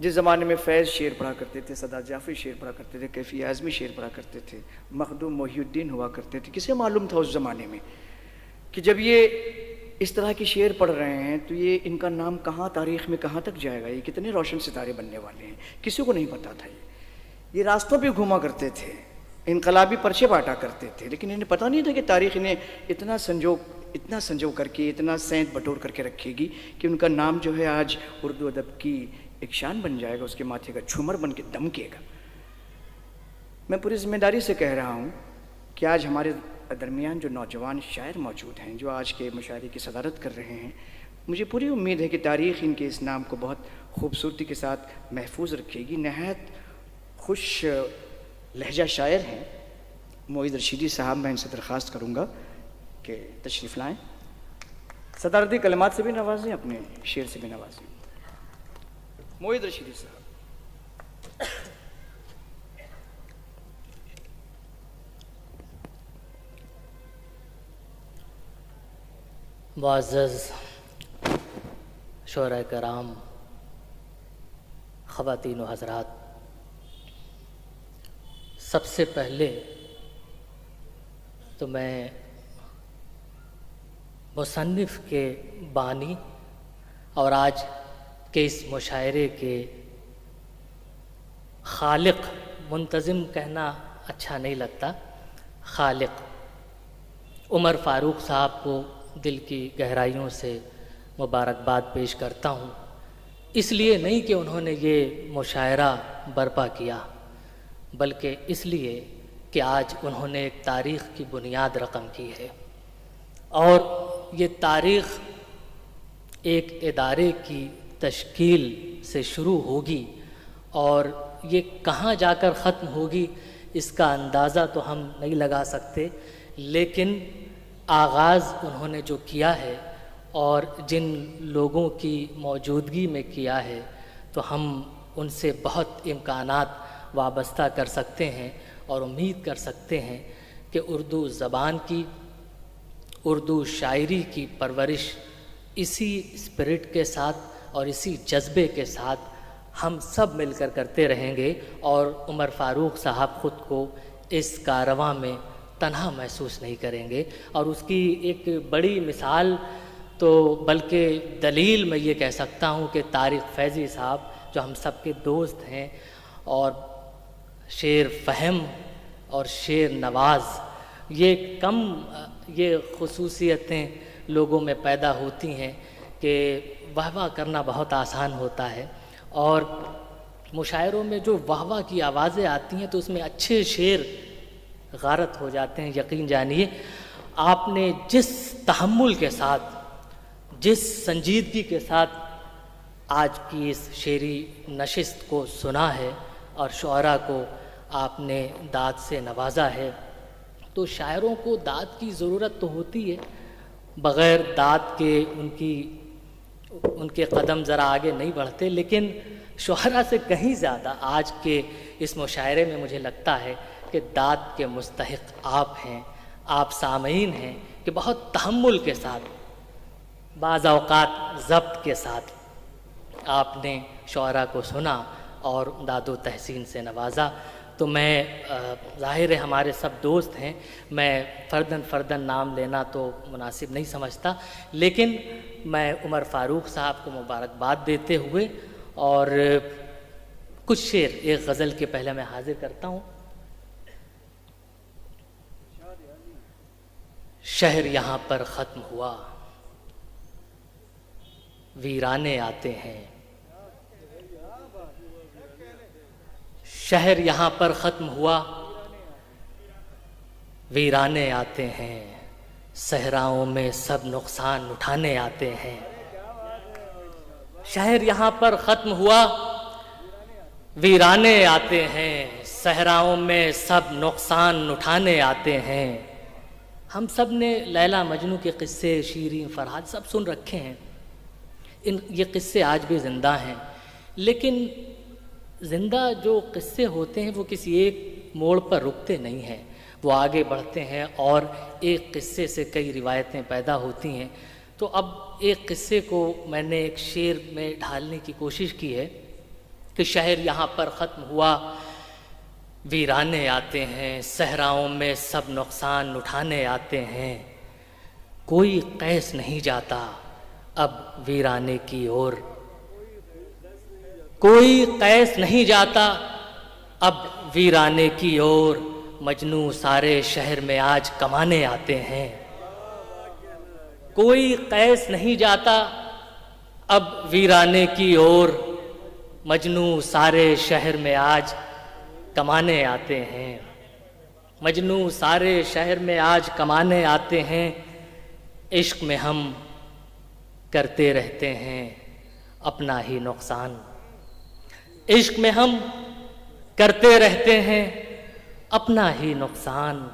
جس زمانے میں فیض شعر پڑھا کرتے تھے، سادات جعفری شعر پڑھا کرتے تھے، کیفی اعظمی شعر پڑھا کرتے تھے، مخدوم محی الدین ہوا کرتے تھے، کسے معلوم تھا اس زمانے میں کہ جب یہ اس طرح کے شعر پڑھ رہے ہیں تو یہ ان کا نام کہاں تاریخ میں کہاں تک جائے گا، یہ کتنے روشن ستارے بننے والے ہیں، کسی کو نہیں پتا تھا۔ یہ راستوں پہ گھوما کرتے تھے، انقلابی پرچے بانٹا کرتے تھے، لیکن انہیں پتہ نہیں تھا کہ تاریخ انہیں اتنا سنجو کر کے، اتنا سینت بٹور کر کے رکھے گی کہ ان کا نام جو ہے آج اردو ادب کی ایک شان بن جائے گا، اس کے ماتھے کا جھومر بن کے دمکے گا۔ میں پوری ذمہ داری سے کہہ رہا ہوں کہ آج ہمارے درمیان جو نوجوان شاعر موجود ہیں، جو آج کے مشاعرے کی صدارت کر رہے ہیں، مجھے پوری امید ہے کہ تاریخ ان کے اس نام کو بہت خوبصورتی کے ساتھ محفوظ رکھے گی۔ نہایت خوش لہجہ شاعر ہیں معید رشیدی صاحب، میں ان سے درخواست کروں گا کہ تشریف لائیں، صدارتی کلمات سے بھی نوازیں، اپنے شعر سے بھی نوازیں۔ معید رشیدی صاحب۔ معزز شعراء کرام، خواتین و حضرات، سب سے پہلے تو میں مصنف کے بانی اور آج کے اس مشاعرے کے خالق، منتظم کہنا اچھا نہیں لگتا، خالق عمر فاروق صاحب کو دل کی گہرائیوں سے مبارکباد پیش کرتا ہوں، اس لیے نہیں کہ انہوں نے یہ مشاعرہ برپا کیا، بلکہ اس لیے کہ آج انہوں نے ایک تاریخ کی بنیاد رقم کی ہے، اور یہ تاریخ ایک ادارے کی تشکیل سے شروع ہوگی اور یہ کہاں جا کر ختم ہوگی اس کا اندازہ تو ہم نہیں لگا سکتے، لیکن آغاز انہوں نے جو کیا ہے اور جن لوگوں کی موجودگی میں کیا ہے تو ہم ان سے بہت امکانات وابستہ کر سکتے ہیں اور امید کر سکتے ہیں کہ اردو زبان کی، اردو شاعری کی پرورش اسی اسپرٹ کے ساتھ اور اسی جذبے کے ساتھ ہم سب مل کر کرتے رہیں گے، اور عمر فاروق صاحب خود کو اس کارواں میں تنہا محسوس نہیں کریں گے۔ اور اس کی ایک بڑی مثال تو بلکہ دلیل میں یہ کہہ سکتا ہوں کہ طارق فیضی صاحب جو ہم سب کے دوست ہیں اور شعر فہم اور شعر نواز، یہ خصوصیتیں لوگوں میں پیدا ہوتی ہیں کہ واہ واہ کرنا بہت آسان ہوتا ہے، اور مشاعروں میں جو واہ واہ کی آوازیں آتی ہیں تو اس میں اچھے شعر غارت ہو جاتے ہیں۔ یقین جانیے آپ نے جس تحمل کے ساتھ، جس سنجیدگی کے ساتھ آج کی اس شعری نشست کو سنا ہے اور شعراء کو آپ نے داد سے نوازا ہے، تو شاعروں کو داد کی ضرورت تو ہوتی ہے، بغیر داد کے ان کے قدم ذرا آگے نہیں بڑھتے، لیکن شعراء سے کہیں زیادہ آج کے اس مشاعرے میں مجھے لگتا ہے کہ داد کے مستحق آپ ہیں، آپ سامعین ہیں کہ بہت تحمل کے ساتھ، بعض اوقات ضبط کے ساتھ آپ نے شعراء کو سنا اور داد و تحسین سے نوازا۔ تو میں ظاہر ہے ہمارے سب دوست ہیں، میں فرداً نام لینا تو مناسب نہیں سمجھتا، لیکن میں عمر فاروق صاحب کو مبارکباد دیتے ہوئے اور کچھ شعر ایک غزل کے پہلے میں حاضر کرتا ہوں۔ شہر یہاں پر ختم ہوا، ویرانے آتے ہیں، شہر یہاں پر ختم ہوا، ویرانے آتے ہیں، صحراؤں میں سب نقصان اٹھانے آتے ہیں۔ شہر یہاں پر ختم ہوا، ویرانے آتے ہیں، صحراؤں میں سب نقصان اٹھانے آتے ہیں۔ ہم سب نے لیلا مجنوں کے قصے، شیریں، فرہاد سب سن رکھے ہیں، یہ قصے آج بھی زندہ ہیں، لیکن زندہ جو قصے ہوتے ہیں وہ کسی ایک موڑ پر رکتے نہیں ہیں، وہ آگے بڑھتے ہیں اور ایک قصے سے کئی روایتیں پیدا ہوتی ہیں۔ تو اب ایک قصے کو میں نے ایک شعر میں ڈھالنے کی کوشش کی ہے کہ شہر یہاں پر ختم ہوا، ویرانے آتے ہیں، صحراؤں میں سب نقصان اٹھانے آتے ہیں، کوئی قیس نہیں جاتا اب ویرانے کی اور، کوئی قیس نہیں جاتا اب ویرانے کی اور، مجنوں سارے شہر میں آج کمانے آتے ہیں، کوئی قیس نہیں جاتا اب ویرانے کی اور، مجنوں سارے شہر میں آج کمانے آتے ہیں، مجنوں سارے شہر میں آج کمانے آتے ہیں، عشق میں ہم کرتے رہتے ہیں اپنا ہی نقصان، عشق میں ہم کرتے رہتے ہیں اپنا ہی نقصان،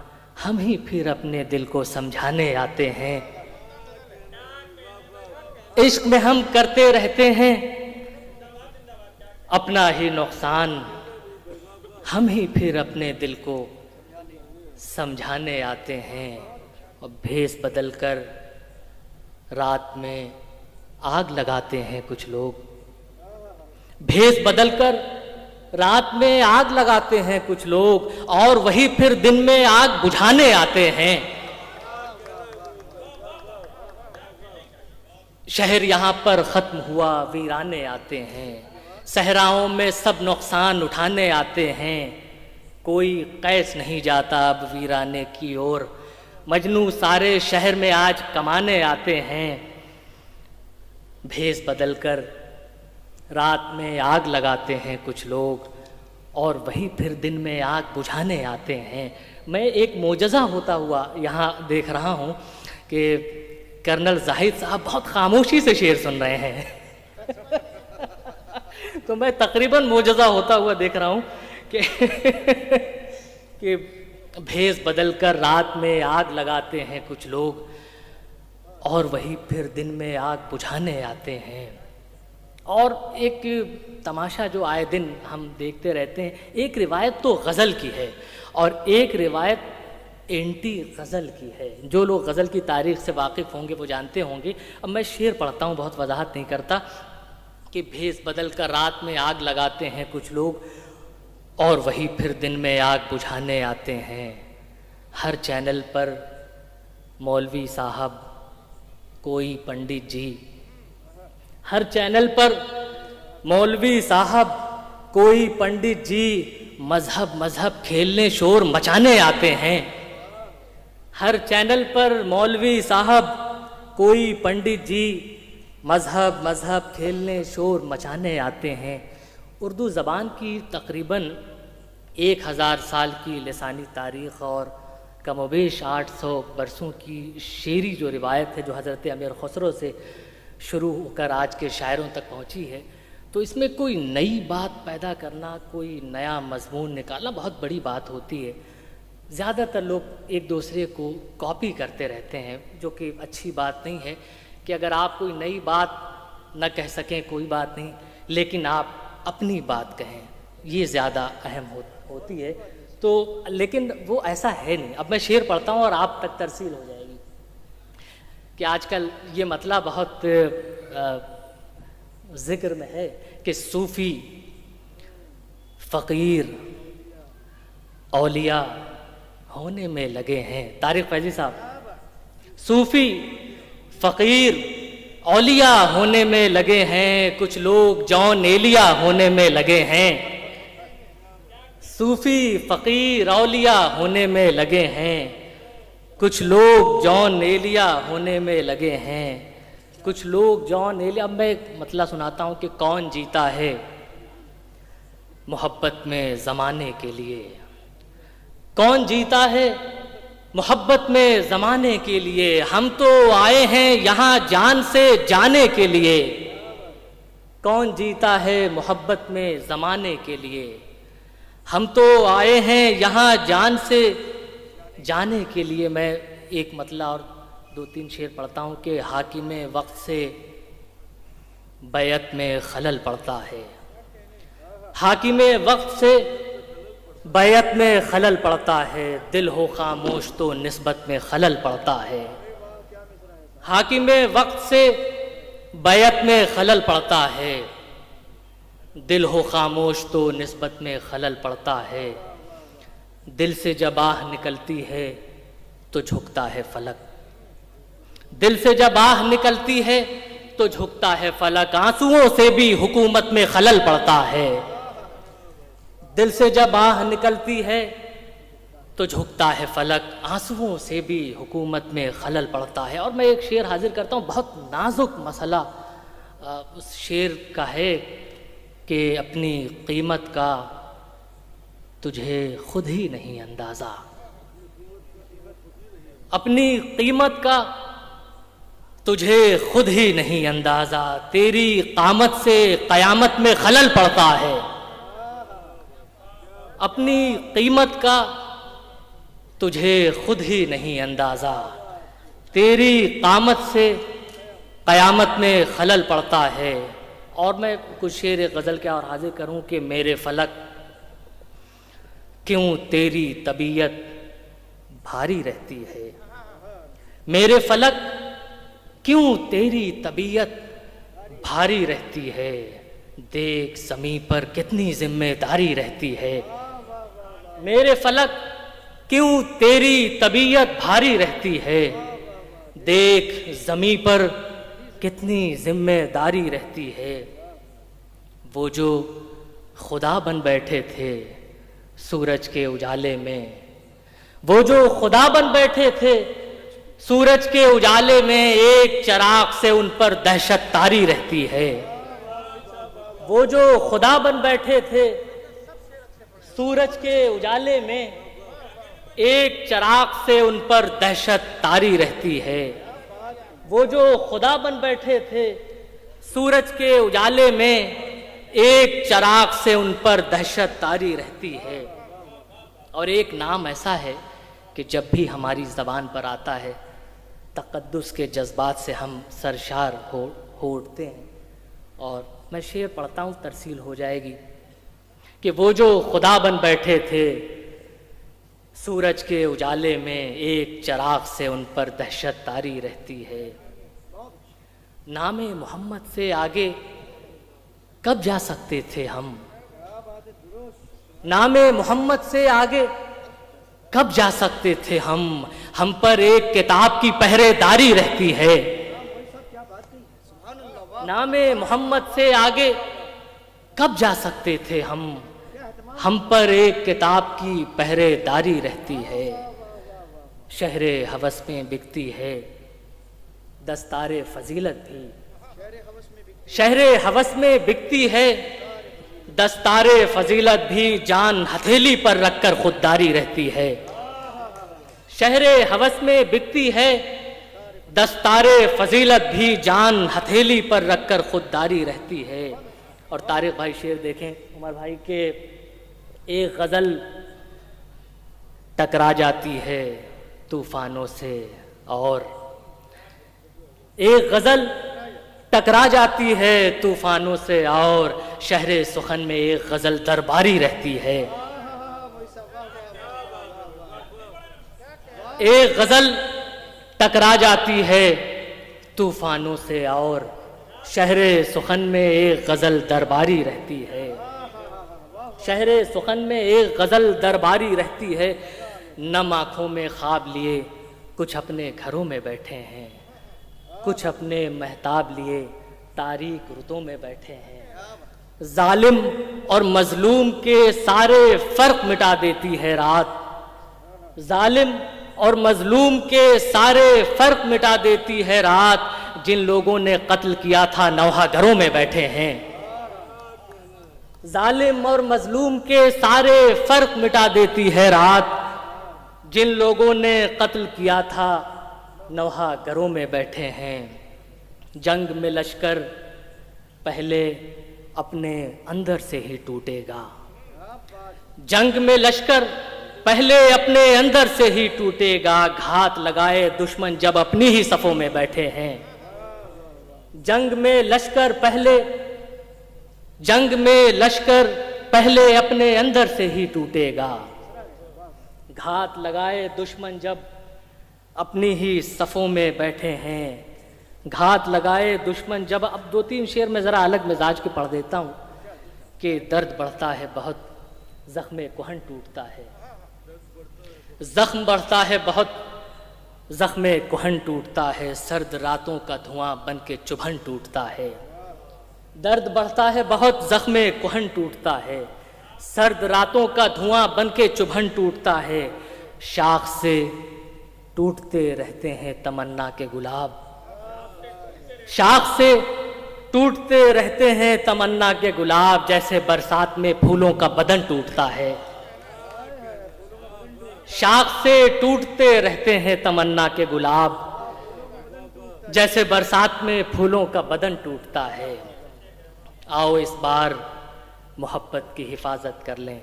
ہم ہی پھر اپنے دل کو سمجھانے آتے ہیں، عشق میں ہم کرتے رہتے ہیں اپنا ہی نقصان، ہم ہی پھر اپنے دل کو سمجھانے آتے ہیں، اور بھیس بدل کر رات میں آگ لگاتے ہیں کچھ لوگ، بھیس بدل کر رات میں آگ لگاتے ہیں کچھ لوگ، اور وہی پھر دن میں آگ بجھانے آتے ہیں، شہر یہاں پر ختم ہوا، ویرانے آتے ہیں، صحراؤں میں سب نقصان اٹھانے آتے ہیں، کوئی قیس نہیں جاتا اب ویرانے کی اور، مجنوں سارے شہر میں آج کمانے آتے ہیں، بھیس بدل کر رات میں آگ لگاتے ہیں کچھ لوگ، اور وہی پھر دن میں آگ بجھانے آتے ہیں۔ میں ایک معجزہ ہوتا ہوا یہاں دیکھ رہا ہوں کہ کرنل زاہد صاحب بہت خاموشی سے شعر سن رہے ہیں تو میں تقریباً معجزہ ہوتا ہوا دیکھ رہا ہوں کہ بھیس بدل کر رات میں آگ لگاتے ہیں کچھ لوگ، اور وہی پھر دن میں آگ بجھانے آتے ہیں۔ اور ایک تماشا جو آئے دن ہم دیکھتے رہتے ہیں، ایک روایت تو غزل کی ہے اور ایک روایت اینٹی غزل کی ہے۔ جو لوگ غزل کی تاریخ سے واقف ہوں گے وہ جانتے ہوں گے۔ اب میں شعر پڑھتا ہوں، بہت وضاحت نہیں کرتا، کہ بھیس بدل کر رات میں آگ لگاتے ہیں کچھ لوگ، اور وہی پھر دن میں آگ بجھانے آتے ہیں۔ ہر چینل پر مولوی صاحب، کوئی پنڈت جی، ہر چینل پر مولوی صاحب، کوئی پنڈت جی، مذہب کھیلنے شور مچانے آتے ہیں۔ ہر چینل پر مولوی صاحب، کوئی پنڈت جی، مذہب کھیلنے شور مچانے آتے ہیں۔ اردو زبان کی تقریباً 1000 سال کی لسانی تاریخ اور کم و بیش 800 برسوں کی شعری جو روایت ہے، جو حضرت امیر خسرو سے شروع ہو کر آج کے شاعروں تک پہنچی ہے، تو اس میں کوئی نئی بات پیدا کرنا، کوئی نیا مضمون نکالنا بہت بڑی بات ہوتی ہے۔ زیادہ تر لوگ ایک دوسرے کو کاپی کرتے رہتے ہیں، جو کہ اچھی بات نہیں ہے، کہ اگر آپ کوئی نئی بات نہ کہہ سکیں کوئی بات نہیں، لیکن آپ اپنی بات کہیں، یہ زیادہ اہم ہوتی ہے۔ تو لیکن وہ ایسا ہے نہیں۔ اب میں شعر پڑھتا ہوں اور آپ تک ترسیل ہو جائے گی کہ آج کل یہ مسئلہ بہت ذکر میں ہے کہ صوفی، فقیر، اولیاء ہونے میں لگے ہیں۔ طارق فیضی صاحب، صوفی، فقیر، اولیاء ہونے میں لگے ہیں، کچھ لوگ جان ایلیا ہونے میں لگے ہیں۔ صوفی، فقیر، اولیاء ہونے میں لگے ہیں، کچھ لوگ جان ایلیا ہونے میں لگے ہیں، کچھ لوگ جان ایلیا۔ اب میں ایک مطلع سناتا ہوں کہ کون جیتا ہے محبت میں زمانے کے لیے، کون جیتا ہے محبت میں زمانے کے لیے، ہم تو آئے ہیں یہاں جان سے جانے کے لیے، کون جیتا ہے محبت میں زمانے کے لیے، ہم تو آئے ہیں یہاں جان سے جانے کے لیے۔ میں ایک مطلع اور 2-3 شعر پڑھتا ہوں کہ حاکم وقت سے بیعت میں خلل پڑتا ہے، حاکم وقت سے بیعت میں خلل پڑتا ہے، دل ہو خاموش تو نسبت میں خلل پڑتا ہے، حاکم وقت سے بیعت میں خلل پڑتا ہے، دل ہو خاموش تو نسبت میں خلل پڑتا ہے، دل سے جب آہ نکلتی ہے تو جھکتا ہے فلک، دل سے جب آہ نکلتی ہے تو جھکتا ہے فلک، آنسوؤں سے بھی حکومت میں خلل پڑتا ہے، دل سے جب آہ نکلتی ہے تو جھکتا ہے فلک، آنسوؤں سے بھی حکومت میں خلل پڑتا ہے۔ اور میں ایک شعر حاضر کرتا ہوں، بہت نازک مسئلہ اس شعر کا ہے کہ اپنی قیمت کا تجھے خود ہی نہیں اندازہ، اپنی قیمت کا تجھے خود ہی نہیں اندازہ، تیری قامت سے قیامت میں خلل پڑتا ہے، اپنی قیمت کا تجھے خود ہی نہیں اندازہ، تیری قامت سے قیامت میں خلل پڑتا ہے۔ اور میں کچھ شعر غزل کے اور حاضر کروں کہ میرے فلک کیوں تیری طبیعت بھاری رہتی ہے، میرے فلک کیوں تیری طبیعت بھاری رہتی ہے، دیکھ زمیں پر کتنی ذمہ داری رہتی ہے، میرے فلک کیوں تیری طبیعت بھاری رہتی ہے، دیکھ زمیں پر کتنی ذمہ داری رہتی ہے، وہ جو خدا بن بیٹھے تھے سورج کے اجالے میں، وہ جو خدا بن بیٹھے تھے سورج کے اجالے میں، ایک چراغ سے ان پر دہشت طاری رہتی ہے، وہ جو خدا بن بیٹھے تھے سورج کے اجالے میں، ایک چراغ سے ان پر دہشت طاری رہتی ہے، وہ جو خدا بن بیٹھے تھے سورج کے اجالے میں، ایک چراغ سے ان پر دہشت طاری رہتی ہے۔ اور ایک نام ایسا ہے کہ جب بھی ہماری زبان پر آتا ہے تقدس کے جذبات سے ہم سرشار ہو اٹھتے ہیں، اور میں شعر پڑھتا ہوں، ترسیل ہو جائے گی کہ وہ جو خدا بن بیٹھے تھے سورج کے اجالے میں، ایک چراغ سے ان پر دہشت طاری رہتی ہے، نام محمد سے آگے کب جا سکتے تھے ہم، نام محمد سے آگے کب جا سکتے تھے ہم پر ایک کتاب کی پہرے داری رہتی ہے، نام محمد سے آگے کب جا سکتے تھے ہم پر ایک کتاب کی پہرے داری رہتی ہے، شہر ہوس میں بکتی ہے دستار فضیلت بھی، شہر ہوس میں بکتی ہے دستار فضیلت بھی، جان ہتھیلی پر رکھ کر خودداری رہتی ہے، شہر ہوس میں بکتی ہے دستار فضیلت بھی، جان ہتھیلی پر رکھ کر خودداری رہتی ہے۔ اور طارق بھائی شعر دیکھیں عمر بھائی کے، ایک غزل ٹکرا جاتی ہے طوفانوں سے، اور ایک غزل ٹکرا جاتی ہے طوفانوں سے، اور شہر سخن میں ایک غزل درباری رہتی ہے، ایک غزل ٹکرا جاتی ہے طوفانوں سے، اور شہر سخن میں ایک غزل درباری رہتی ہے، شہر سخن میں ایک غزل درباری رہتی ہے، نم آنکھوں میں خواب لیے کچھ اپنے گھروں میں بیٹھے ہیں، کچھ اپنے مہتاب لیے تاریک رتوں میں بیٹھے ہیں، ظالم اور مظلوم کے سارے فرق مٹا دیتی ہے رات، ظالم اور مظلوم کے سارے فرق مٹا دیتی ہے رات، جن لوگوں نے قتل کیا تھا نوحہ گھروں میں بیٹھے ہیں، ظالم اور مظلوم کے سارے فرق مٹا دیتی ہے رات، جن لوگوں نے قتل کیا تھا نوحہ گھروں میں بیٹھے ہیں، جنگ میں لشکر پہلے اپنے اندر سے ہی ٹوٹے گا، جنگ میں لشکر پہلے اپنے اندر سے ہی ٹوٹے گا، گھات لگائے دشمن جب اپنی ہی صفوں میں بیٹھے ہیں، جنگ میں لشکر پہلے اپنے اندر سے ہی ٹوٹے گا، گھات لگائے دشمن جب اپنی ہی صفوں میں بیٹھے ہیں، گھات لگائے دشمن جب، اب دو تین شعر میں ذرا الگ مزاج کے پڑھ دیتا ہوں کہ درد بڑھتا ہے بہت زخم کہن ٹوٹتا ہے، زخم بڑھتا ہے بہت زخم کہن ٹوٹتا ہے، سرد راتوں کا دھواں بن کے چبھن ٹوٹتا ہے، درد بڑھتا ہے بہت زخم کہن ٹوٹتا ہے، سرد راتوں کا دھواں بن کے چبھن ٹوٹتا ہے، شاخ سے ٹوٹتے رہتے ہیں تمنا کے گلاب، شاخ سے ٹوٹتے رہتے ہیں تمنا کے گلاب، جیسے برسات میں پھولوں کا بدن ٹوٹتا ہے، شاخ سے ٹوٹتے رہتے ہیں تمنا کے گلاب، جیسے برسات میں پھولوں کا بدن ٹوٹتا ہے۔ آؤ اس بار محبت کی حفاظت کر لیں،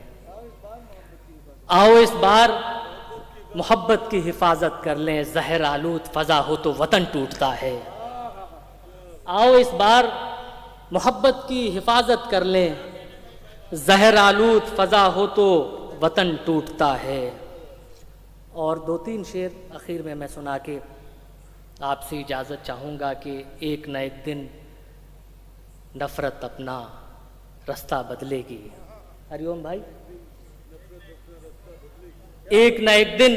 آؤ اس بار محبت کی حفاظت کر لیں، زہر آلود فضا ہو تو وطن ٹوٹتا ہے، آؤ اس بار محبت کی حفاظت کر لیں، زہر آلود فضا ہو تو وطن ٹوٹتا ہے۔ اور دو تین شعر اخیر میں سنا کے آپ سے اجازت چاہوں گا کہ ایک نہ ایک دن نفرت اپنا رستہ بدلے گی۔ ہری اوم بھائی، ایک نہ ایک دن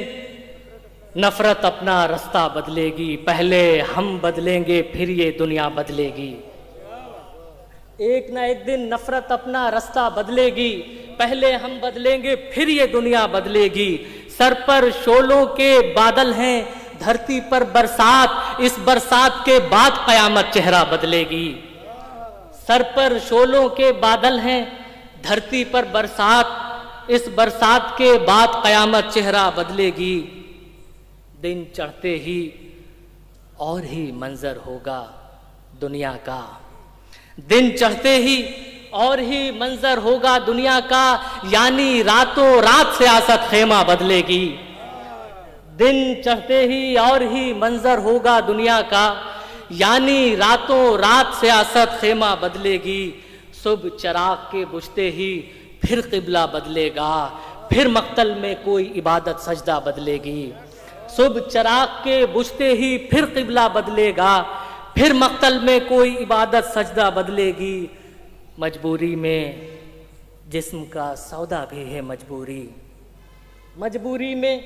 نفرت اپنا رستہ بدلے گی، پہلے ہم بدلیں گے پھر یہ دنیا بدلے گی، ایک نہ ایک دن نفرت اپنا رستہ بدلے گی، پہلے ہم بدلیں گے پھر یہ دنیا بدلے گی، سر پر شعلوں کے بادل ہیں دھرتی پر برسات، اس برسات کے بعد قیامت چہرہ بدلے گی، سر پر شعلوں کے بادل ہیں دھرتی پر برسات، اس برسات کے بعد قیامت چہرہ بدلے گی، دن چڑھتے ہی اور ہی منظر ہوگا دنیا کا، دن چڑھتے ہی اور ہی منظر ہوگا دنیا کا، یعنی راتوں رات سیاست خیمہ بدلے گی، دن چڑھتے ہی اور ہی منظر ہوگا دنیا کا، یعنی راتوں رات سیاست خیمہ بدلے گی، صبح چراغ کے بجھتے ہی پھر قبلہ بدلے گا، پھر مقتل میں کوئی عبادت سجدہ بدلے گی، صبح چراغ کے بجھتے ہی پھر قبلہ بدلے گا، پھر مقتل میں کوئی عبادت سجدہ بدلے گی، مجبوری میں جسم کا سودا بھی ہے مجبوری، مجبوری میں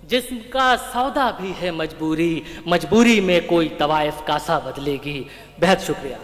جسم کا سودا بھی ہے مجبوری، مجبوری میں کوئی طوائف کاسا بدلے گی۔ بہت شکریہ۔